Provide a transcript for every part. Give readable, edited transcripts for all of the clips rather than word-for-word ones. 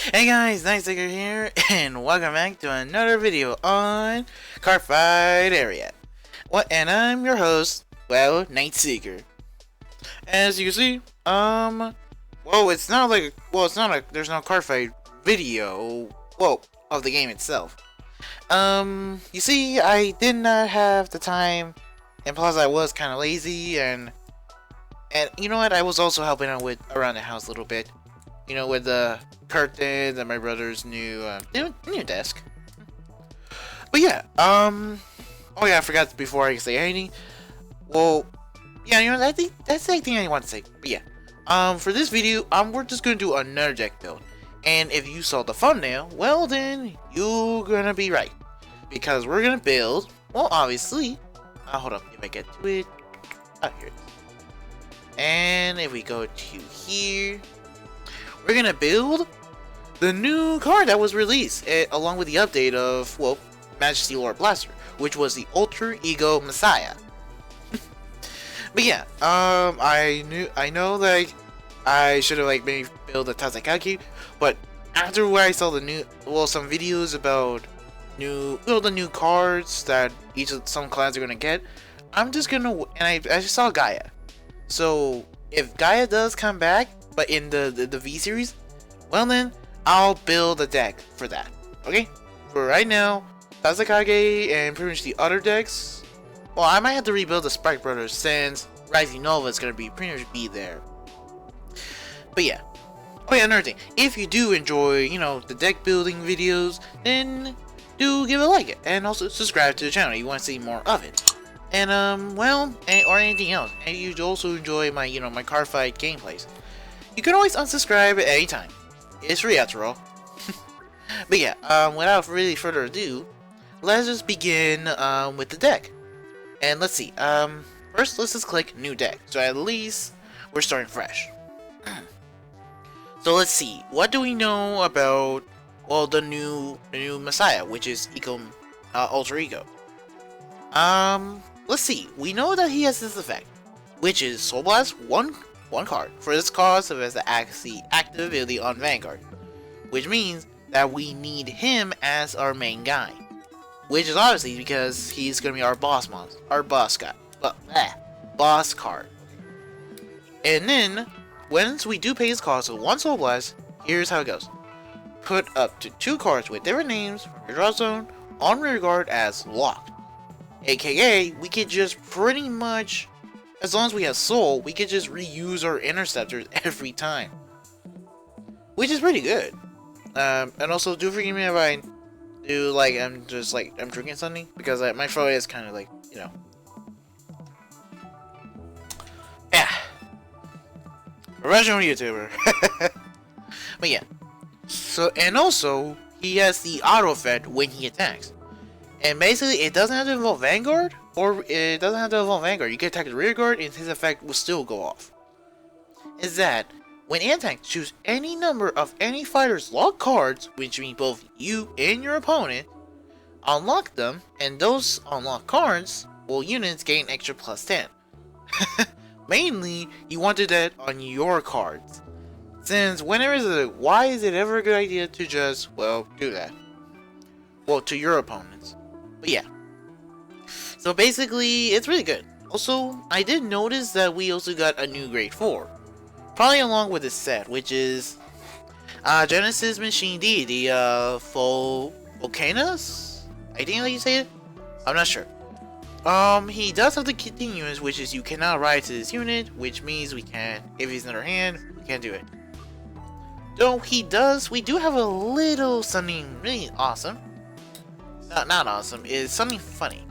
Hey guys, KnightSeeker here, and welcome back to another video on Cardfight area. And I'm your host, KnightSeeker. As you can see, it's not like, there's no Cardfight video, of the game itself. You see, I did not have the time, and plus I was kind of lazy, and you know what, I was also helping out with around the house a little bit. You know, with the curtains and my brother's new desk. But yeah, oh yeah, I forgot before I say anything. Well, yeah, you know, I think that's the thing I want to say. But yeah, for this video, we're just gonna do another deck build. And if you saw the thumbnail, well then, you're gonna be right. Because we're gonna build, well obviously, hold up, if I get to it, here it is. And if we go to here, we're gonna build the new card that was released, along with the update of, Majesty Lord Blaster, which was the Alter Ego Messiah. But yeah, I know that I should have maybe built a Tazakaki, but after where I saw the new, some videos about the new cards that some clans are gonna get, I'm just gonna, and I just saw Gaia. So if Gaia does come back, but in the V series, well then, I'll build a deck for that. Okay? For right now, Tazakage and pretty much the other decks, well, I might have to rebuild the Spike Brothers since Rising Nova is gonna pretty much be there. But yeah. Oh yeah, another thing. If you do enjoy, the deck building videos, then do give a like and also subscribe to the channel if you want to see more of it. And or anything else. And you also enjoy my, my Cardfight gameplays. You can always unsubscribe at any time. It's free after all. But yeah, without really further ado, let's just begin with the deck. And let's see. First, let's just click new deck. So at least we're starting fresh. So let's see. What do we know about the new Messiah, which is Alter Ego? Let's see. We know that he has this effect, which is Soul Blast one card. For this cost, it has the active ability on Vanguard, which means that we need him as our main guy, which is obviously because he's gonna be our boss card. And then once we do pay his cost of one Soul Blast, here's how it goes: put up to 2 cards with different names from your draw zone on rear guard as locked. AKA, we could just pretty much, as long as we have Soul, we could just reuse our interceptors every time, which is pretty good. And also, do forgive me if I do I'm drinking something, because my throat is kind of yeah, professional YouTuber. But yeah, so, and also he has the auto effect when he attacks. And basically, it doesn't have to involve Vanguard, or it doesn't have to involve Vanguard. You can attack the rear guard, and his effect will still go off. Is that when attack, choose any number of any fighter's locked cards, which mean both you and your opponent, unlock them, and those unlocked cards units gain extra +10. Mainly, you want to do that on your cards, since why is it ever a good idea to just do that? To your opponents. But yeah. So basically, it's really good. Also, I did notice that we also got a new grade 4. Probably along with this set, which is Genesis Machine D, the Volcanus? I think how you say it? I'm not sure. He does have the continuous, which is you cannot ride to this unit, which means we can't, if he's in our hand, we can't do it. Though we do have a little something really awesome. Not awesome, is something funny.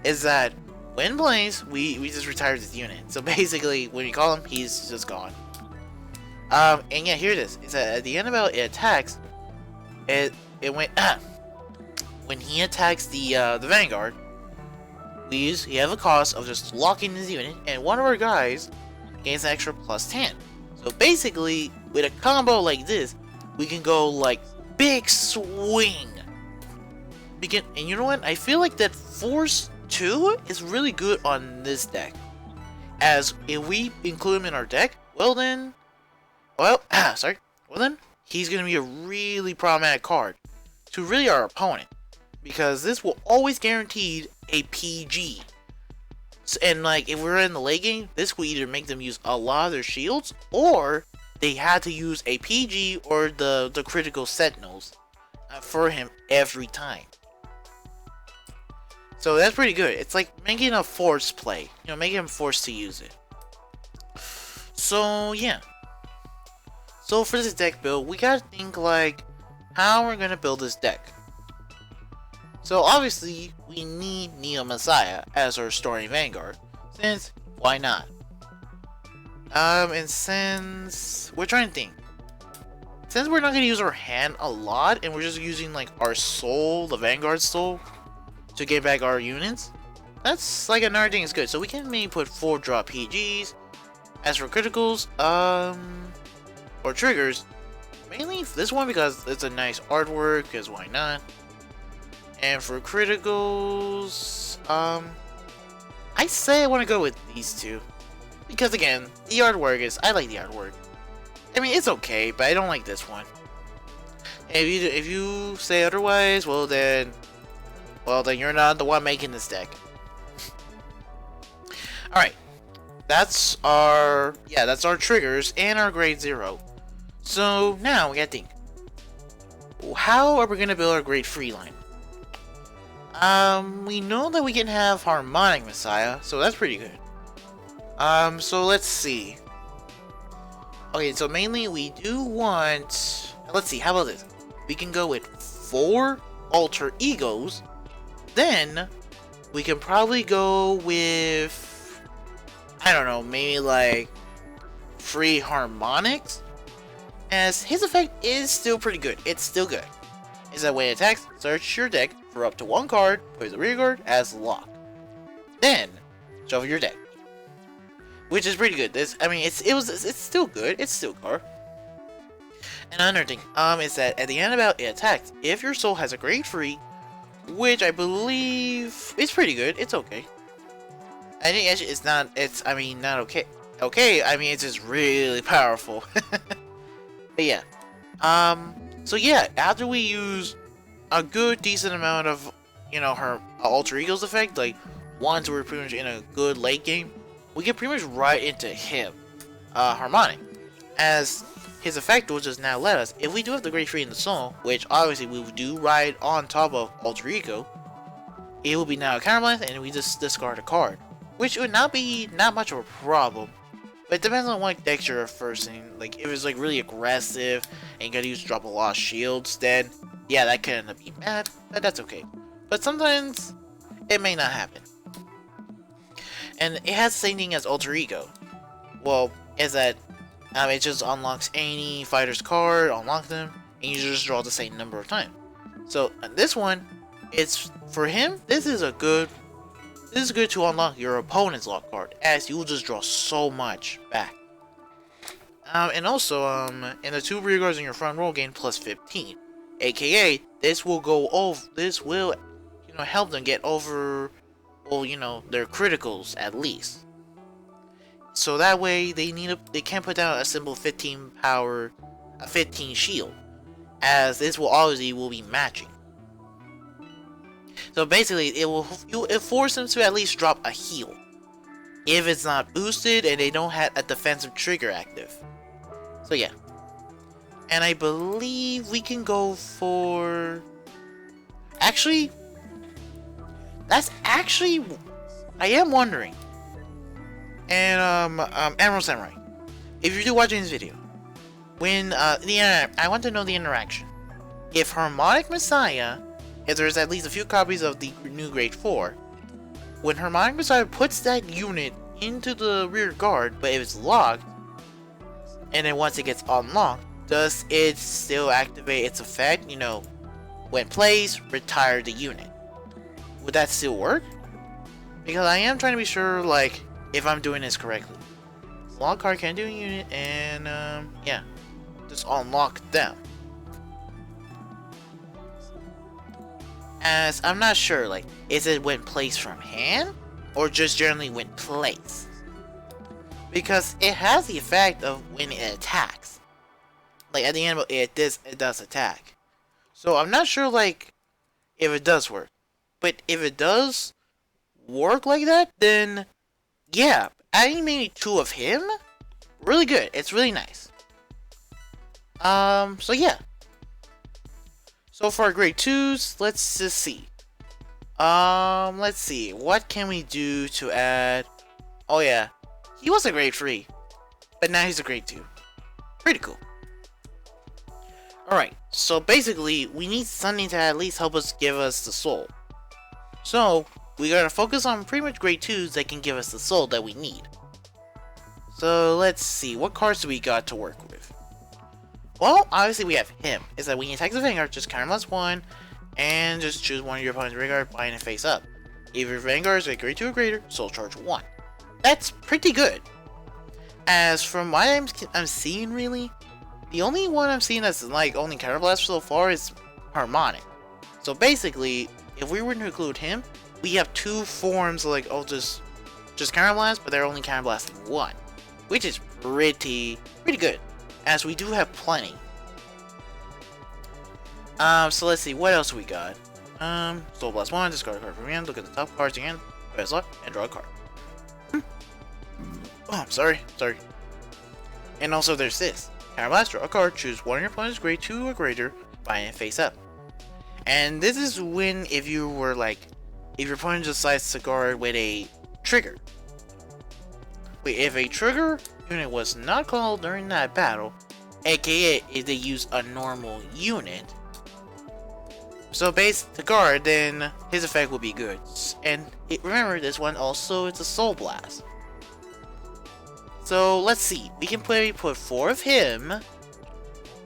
Is that when plays, we just retire this unit. So basically, when you call him, he's just gone. And yeah, here it is. It's at the end of it attacks. It went when he attacks the Vanguard. You have a cost of just locking his unit, and one of our guys gains an extra +10. So basically, with a combo like this, we can go big swing. And you know what? I feel like that Force 2 is really good on this deck. As if we include him in our deck, well then, he's going to be a really problematic card to really our opponent, because this will always guarantee a PG. And like, if we're in the late game, this will either make them use a lot of their shields, or they had to use a PG or the critical sentinels for him every time. So that's pretty good. It's like making a forced play, you know, making him forced to use it. So yeah. So for this deck build, we gotta think like how we're gonna build this deck. So obviously, we need Neo Messiah as our starting Vanguard, since why not? And since we're trying to think, since we're not gonna use our hand a lot, and we're just using like our soul, the Vanguard soul, to get back our units, that's like another thing is good. So we can maybe put 4-drop PGs. As for criticals, or triggers, mainly this one because it's a nice artwork, because why not? And for criticals, I say I want to go with these two. Because again, the artwork is, I like the artwork. I mean, it's okay, but I don't like this one. And if you say otherwise, well then you're not the one making this deck. Alright. That's our triggers and our grade 0. So now we gotta think. How are we gonna build our grade 3 line? We know that we can have Harmonic Messiah, so that's pretty good. So let's see. Okay, so mainly we do want... Let's see, how about this? We can go with 4 alter egos. Then, we can probably go with... I don't know, maybe like... 3 harmonics? As his effect is still pretty good. It's still good. Is that when it attacks, search your deck for up to 1 card, put the rear guard as locked. Then, shuffle your deck. Which is pretty good. This, I mean, it's still good. It's still card. And another thing, is that at the end about it attacks, if your soul has a grade 3, which I believe is pretty good. It's okay. I think actually it's not. I mean, not okay. Okay, I mean it's just really powerful. But yeah. So yeah, after we use a good decent amount of, you know, her alter egos effect, like once we're pretty much in a good late game, we get pretty much right into him, harmonic, as his effect will just now let us, if we do have the grade 3 in the soul, which obviously we do ride on top of alter ego, it will be now a counterblast and we just discard a card, which would not be much of a problem. But it depends on what deck you're first in. Like, if it's like really aggressive and you gotta use drop a lot of shields, then yeah, that could end up being bad, but that's okay. But sometimes it may not happen. And it has the same thing as alter ego. Well, is that it just unlocks any fighter's card, unlock them, and you just draw the same number of times. So this one, it's for him. This is good to unlock your opponent's lock card, as you will just draw so much back. And also, in the 2 rear guards in your front row gain plus 15, aka this will go over. This will, you know, help them get over, well, you know, their criticals at least. So that way they can't put down a simple 15 power, a 15 shield, as this will obviously be matching. So basically, it force them to at least drop a heal if it's not boosted and they don't have a defensive trigger active. So yeah, and I believe we can go for. Actually, that's actually I am wondering. And Emerald Samurai, if you're watching this video, when I want to know the interaction. If Harmonic Messiah, if there's at least a few copies of the new grade 4, when Harmonic Messiah puts that unit into the rear guard, but if it's locked, and then once it gets unlocked, does it still activate its effect? You know, when placed, retire the unit. Would that still work? Because I am trying to be sure, like, if I'm doing this correctly. Lock card can do a unit, and yeah, just unlock them. As I'm not sure, like, is it when placed from hand, or just generally when placed? Because it has the effect of when it attacks. like at the end, it does attack. So I'm not sure like if it does work, but if it does work like that, then yeah, adding maybe 2 of him, really good. It's really nice. So yeah. So for our grade 2s, let's just see. Let's see. What can we do to add? Oh yeah, he was a grade 3, but now he's a grade 2. Pretty cool. Alright, so basically, we need something to at least help us give us the soul. So, we gotta focus on pretty much grade 2s that can give us the soul that we need. So, let's see, what cards do we got to work with? Well, obviously we have him. Is that when you attack the Vanguard, just counter +1, and just choose one of your opponent's Vanguard, bind it face up. If your Vanguard is a grade 2 or greater, soul charge 1. That's pretty good. As from what I'm seeing, really, the only one I'm seeing that's like only counterblast so far is Harmonic. So basically, if we were to include him, we have 2 forms like just counterblast, but they're only counterblasting 1, which is pretty good, as we do have plenty. So let's see, what else we got? Soul Blast 1, discard a card from your hand, look at the top cards again, press luck, and draw a card. Oh, I'm sorry. And also there's this. Counterblast, draw a card, choose one of your opponent's grade 2 or greater, bind it face up. And this is when if your opponent decides to guard with a trigger. Wait, if a trigger unit was not called during that battle, aka if they use a normal unit, so base to guard, then his effect will be good. And remember, this one also is a Soul Blast. So let's see, we can put 4 of him,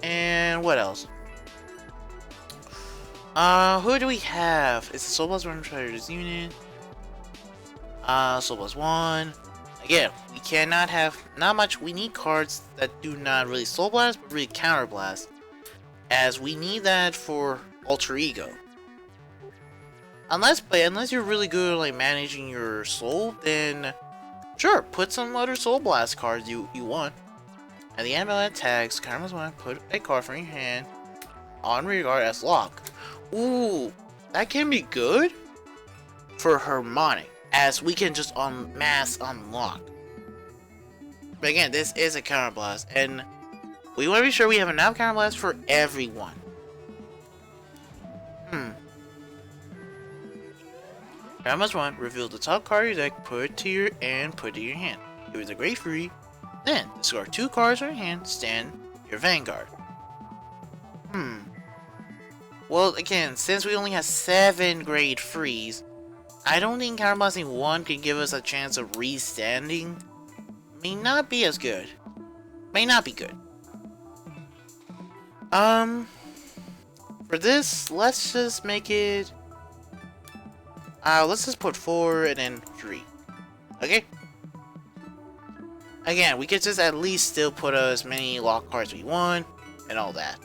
and what else? Who do we have? It's a Soul Blast 1 for this unit. Soul Blast 1. Again, we cannot have not much. We need cards that do not really Soul Blast, but really Counter Blast, as we need that for Alter Ego. Unless you're really good at like managing your soul, then sure, put some other Soul Blast cards you want. At the end of that attacks, counter +1, put a card from your hand on rear guard as lock. Ooh, that can be good for Harmonic, as we can just mass unlock. But again, this is a counter blast, and we want to be sure we have enough counter blast for everyone. Counter +1, reveal the top card of your deck, put it to your hand. If it's a grade 3, then discard 2 cards from your hand, stand your Vanguard. Well, again, since we only have 7 grade 3s, I don't think counterblasting 1 can give us a chance of restanding. May not be as good. May not be good. For this, let's just make it... let's just put 4 and then 3. Okay? Again, we could just at least still put as many lock cards we want, and all that.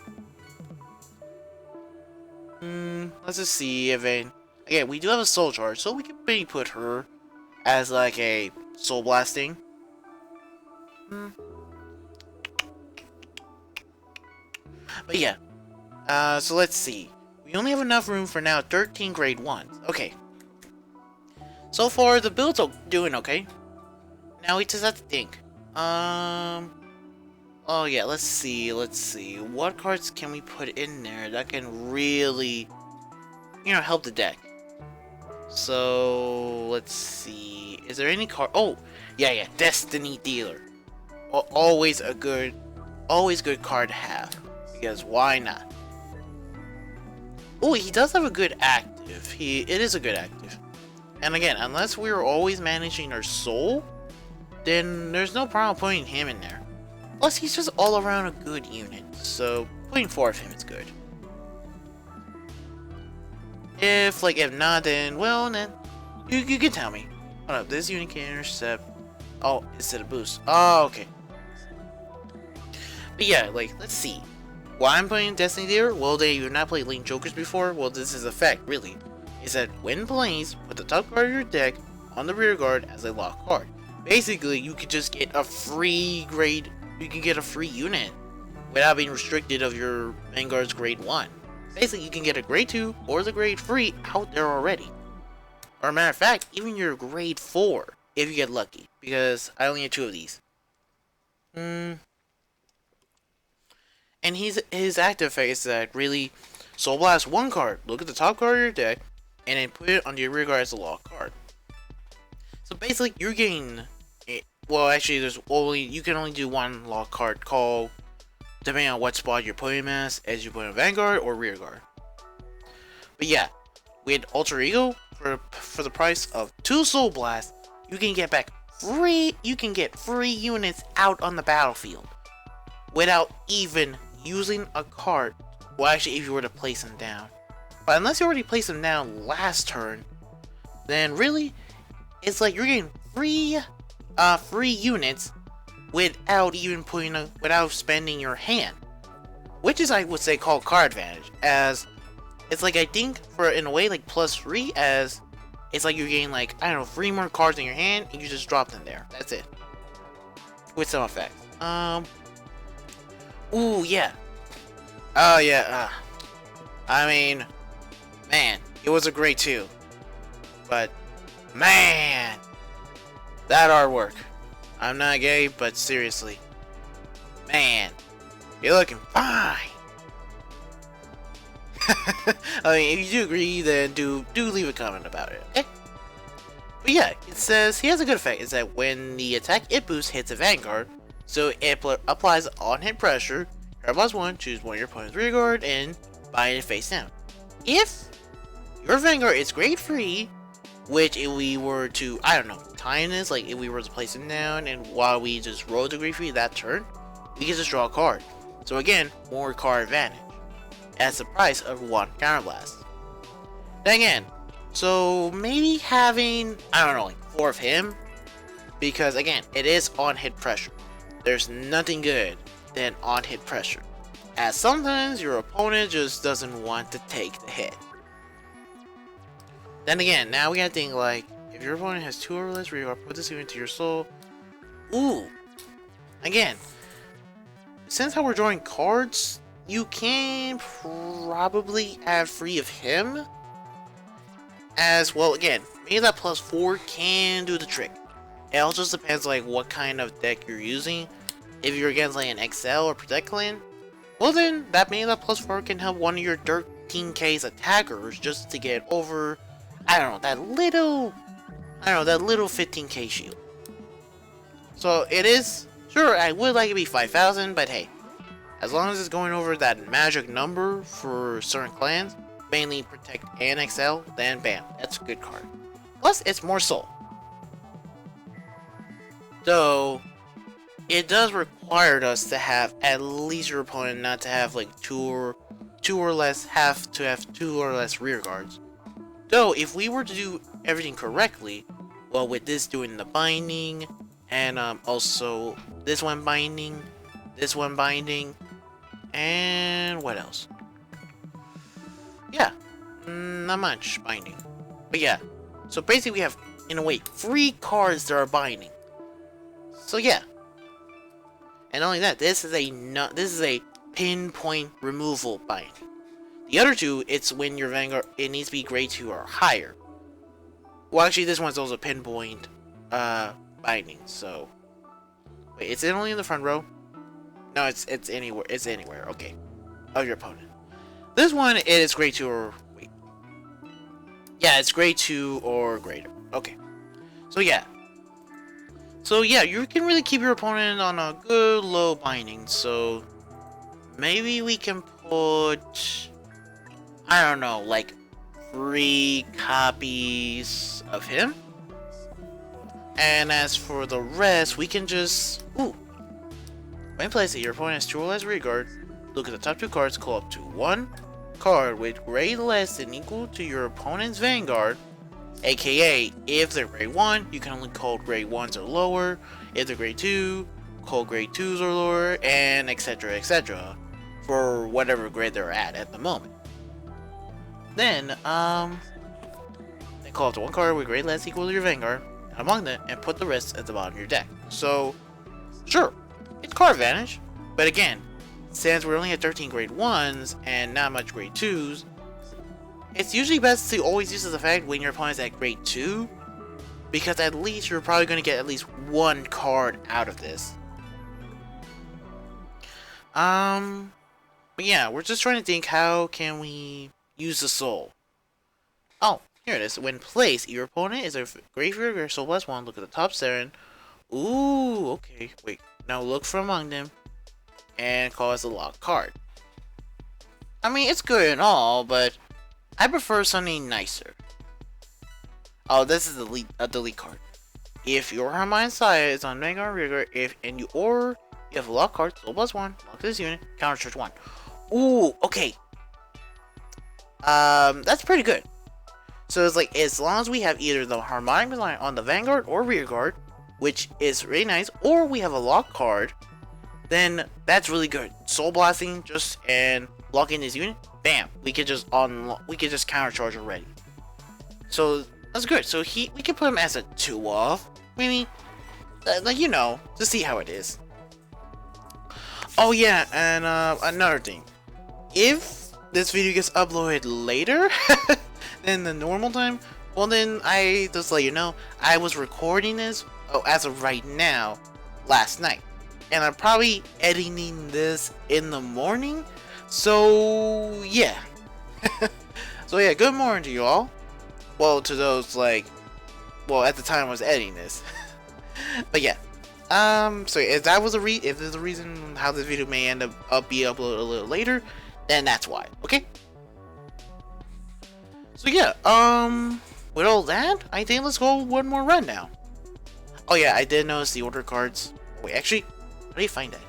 Let's just see if again, we do have a soul charge, so we can maybe put her as like a soul blasting. But yeah, so let's see. We only have enough room for now 13 grade 1s. Okay. So far, the build's doing okay. Now we just have to think. Oh yeah, let's see. What cards can we put in there that can really, help the deck? So, let's see. Is there any card? Oh, yeah, Destiny Dealer. Always good card to have. Because why not? Oh, he does have a good active. It is a good active. And again, unless we're always managing our soul, then there's no problem putting him in there. Plus, he's just all around a good unit, so putting 4 of him is good. If not, then, well, then, you can tell me. Hold up, this unit can intercept. Oh, instead of boost. Oh, okay. But yeah, let's see. Why I'm playing Destiny Dealer? Well, you've not played Link Jokers before? Well, this is the fact, really. Is that when plays, put the top card of your deck on the rear guard as a lock card. Basically, you could just get a free grade. You can get a free unit without being restricted of your Vanguard's grade 1. Basically, you can get a grade 2 or the grade 3 out there already. Or matter of fact, even your grade 4 if you get lucky, because I only have 2 of these. And his active effect is that really Soul Blast one card, look at the top card of your deck, and then put it on your rear guard as a lock card. So basically, you're getting, well, actually, you can only do one lock card call, depending on what spot you're putting him as you put in Vanguard or rear guard. But yeah, with Alter Ego, for the price of 2 Soul Blasts, you can get back free units out on the battlefield without even using a card. Well, actually, if you were to place them down. But unless you already placed them down last turn, then really, it's like you're getting free units without even without spending your hand. Which is, I would say, called card advantage, as it's like, I think, in a way, like +3, as it's like you're getting, like, I don't know, 3 more cards in your hand, and you just drop them there. That's it. With some effects. Ooh, yeah. Oh, yeah, I mean, man, it was a great 2. But, man, that artwork. I'm not gay, but seriously. Man, you're looking fine. I mean, if you do agree, then do leave a comment about it, okay? But yeah, it says he has a good effect. Is that when the attack it boosts hits a Vanguard, so it applies on-hit pressure. +1, choose one of your opponent's rear guard and bind it face down. If your Vanguard is grade 3, which if we were to, I don't know, time this, like if we were to place him down and while we just roll the grade 3 that turn, we can just draw a card. So again, more card advantage at the price of 1 counterblast. Then again, so maybe having, I don't know, like 4 of him, because again, it is on hit pressure. There's nothing good than on hit pressure, as sometimes your opponent just doesn't want to take the hit. Then again, now we gotta think, like, if your opponent has 2 or less rear guard, put this into your soul. Ooh, again, since how we're drawing cards, you can probably have 3 of him. As well, again, maybe that +4 can do the trick. It all just depends, like, what kind of deck you're using. If you're against, like, an XL or Protect clan, well then, maybe that +4 can help one of your 13k's attackers just to get over, I don't know, that little 15k shield. So it is, sure, I would like it to be 5,000, but hey, as long as it's going over that magic number for certain clans, mainly Protect and XL, then bam, that's a good card. Plus, it's more soul. So, it does require us to have at least your opponent not to have like two or less rear guards. Though, if we were to do everything correctly, well, with this doing the binding, and also this one binding, and what else? Yeah, not much binding. But yeah, so basically we have, in a way, 3 cards that are binding. So yeah. And not only that, this is a pinpoint removal binding. The other 2, it's when your Vanguard, it needs to be grade 2 or higher. Well, actually, this one's also pinpoint binding. So, wait, is it only in the front row? No, it's anywhere. It's anywhere. Okay, of your opponent. This one, it is grade 2 or wait. Yeah, it's grade 2 or greater. Okay. So yeah. So yeah, you can really keep your opponent on a good low binding. So maybe we can put, I don't know, like 3 copies of him. And as for the rest, we can just, when placed, your opponent has 2 or less rear guard, look at the top 2 cards, call up to 1 card with grade less than equal to your opponent's Vanguard. AKA, if they're grade 1, you can only call grade 1s or lower. If they're grade 2, call grade 2s or lower, and etc, etc, for whatever grade they're at the moment. Then, they call up to 1 card with grade less equal to your Vanguard, and among them, and put the rest at the bottom of your deck. So, sure, it's card advantage, but again, since we're only at 13 grade 1s and not much grade 2s, it's usually best to always use this effect when your opponent's at grade 2, because at least you're probably going to get at least one card out of this. But yeah, we're just trying to think, how can we use the soul? Oh, here it is. When placed, your opponent is a graveyard or soul +1. Look at the top 7. Ooh, okay. Wait. Now look from among them and call us a locked card. I mean, it's good and all, but I prefer something nicer. Oh, this is a delete card. If your Hermione Messiah is on Vanguard Rigor, you have a locked card, soul +1, lock this unit, counter charge 1. Ooh, okay. That's pretty good. So it's like, as long as we have either the Harmonic Messiah on the Vanguard or Rear Guard, which is really nice, or we have a lock card, then that's really good. Soul Blasting and locking this unit, bam, we could just counter charge already. So that's good. So we can put him as a 2-off, maybe, like, you know, to see how it is. Oh yeah, and another thing, if this video gets uploaded later than the normal time, well then I just let you know, I was recording this, as of right now, last night, and I'm probably editing this in the morning, so yeah. So yeah, good morning to you all. Well, to those at the time I was editing this. But yeah, so if that was if there's a reason how this video may end up be uploaded a little later, then that's why, okay? So yeah, with all that, I think let's go one more run now. Oh yeah, I did notice the order cards. Wait, actually, how do you find that?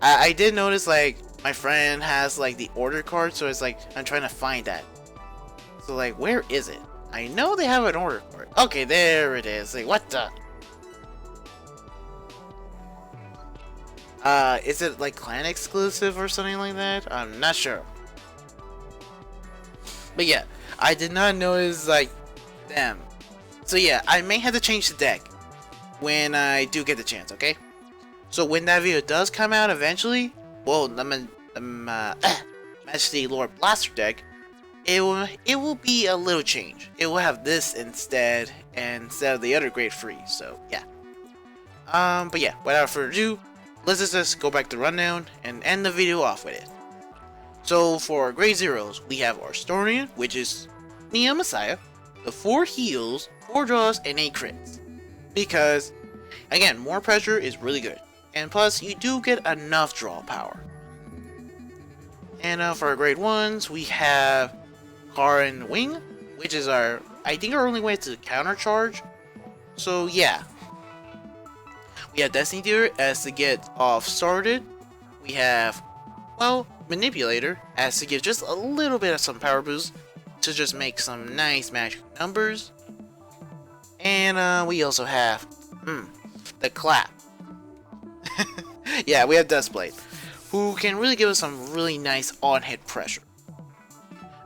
I did notice, like, my friend has, like, the order card, so it's like, I'm trying to find that. So, like, where is it? I know they have an order card. Okay, there it is. Like, what the? Is it, like, clan exclusive or something like that? I'm not sure. But yeah, I did not notice, like, them. So yeah, I may have to change the deck when I do get the chance, okay? So when that video does come out eventually, well, the Majesty Lord Blaster deck, it will be a little change. It will have this instead of the other grade 3, so yeah. But yeah, without further ado, let's just go back to rundown and end the video off with it. So for our grade 0s, we have our Strandard, which is Neo Messiah, the 4 heals, 4 draws, and 8 crits. Because, again, more pressure is really good. And plus, you do get enough draw power. And for our grade 1s, we have Karen Wing, which is I think our only way to counter charge. So yeah. We have Destiny Dealer as to get off started. We have, well, Manipulator as to give just a little bit of some power boost to just make some nice magic numbers. And we also have the Clap. Yeah, we have Dustblade, who can really give us some really nice on-hit pressure.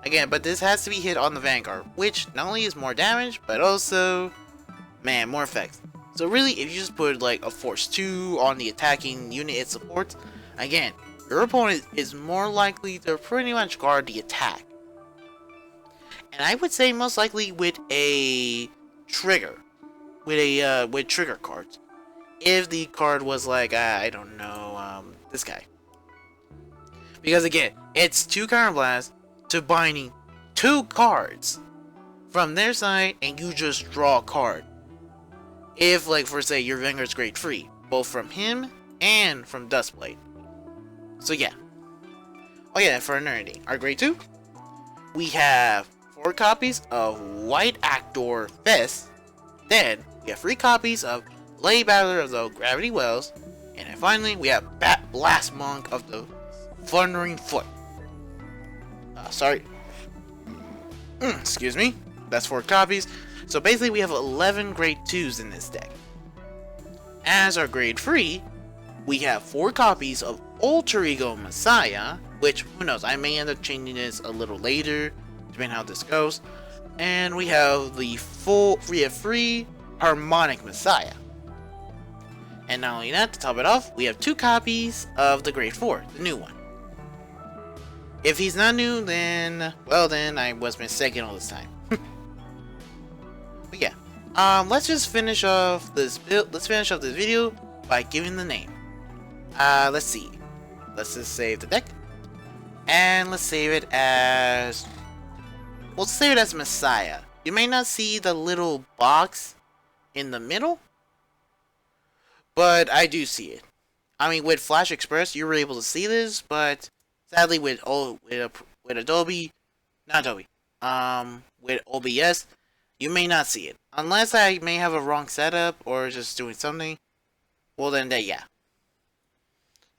Again, but this has to be hit on the Vanguard, which not only is more damage, but also, man, more effects. So really, if you just put like a Force 2 on the attacking unit it supports, again, your opponent is more likely to pretty much guard the attack. And I would say most likely with a trigger, with trigger cards. If the card was like, I don't know, this guy. Because again, it's 2 Counter Blasts to binding 2 cards from their side, and you just draw a card. If, like, for say, your Vanguard's grade 3, both from him and from Dustblade. So yeah. Oh yeah, for another thing, our grade 2, we have 4 copies of White Actor Fist. Then we have 3 copies of Lady Battler of the Gravity Wells. And then finally, we have Bat Blast Monk of the Thundering Foot. Sorry. Excuse me. That's 4 copies. So basically, we have 11 grade 2s in this deck. As our grade 3, we have 4 copies of Alter Ego Messiah, which, who knows, I may end up changing this a little later, depending on how this goes. And we have the free Harmonic Messiah. And not only that, to top it off, we have 2 copies of the Grade 4, the new one. If he's not new, then, well then, I was mistaken all this time. But yeah, let's just finish off this video by giving the name. Let's see. Let's just save the deck. And let's save it as... we'll save it as Messiah. You may not see the little box in the middle, but I do see it. I mean, with Flash Express, you were able to see this, but sadly with Adobe, not Adobe, with OBS, you may not see it. Unless I may have a wrong setup or just doing something. Well then, yeah.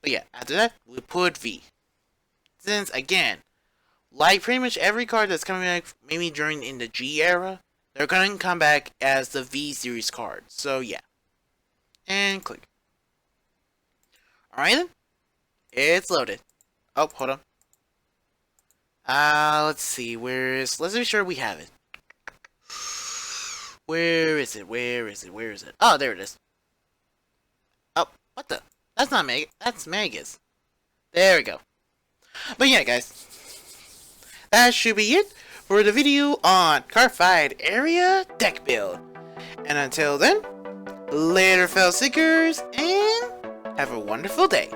But yeah, after that, we put V. Since, again, like pretty much every card that's coming back, maybe during in the G era, they're going to come back as the V series card. So yeah. And click. Alright then. It's loaded. Oh, hold on. Let's see. Let's be sure we have it. Where is it? Where is it? Where is it? Oh, there it is. Oh, what the? That's not Meg. That's Magus. There we go. But yeah, guys. That should be it for the video on Cardfight area deck build. And until then, later, fellow seekers, and have a wonderful day.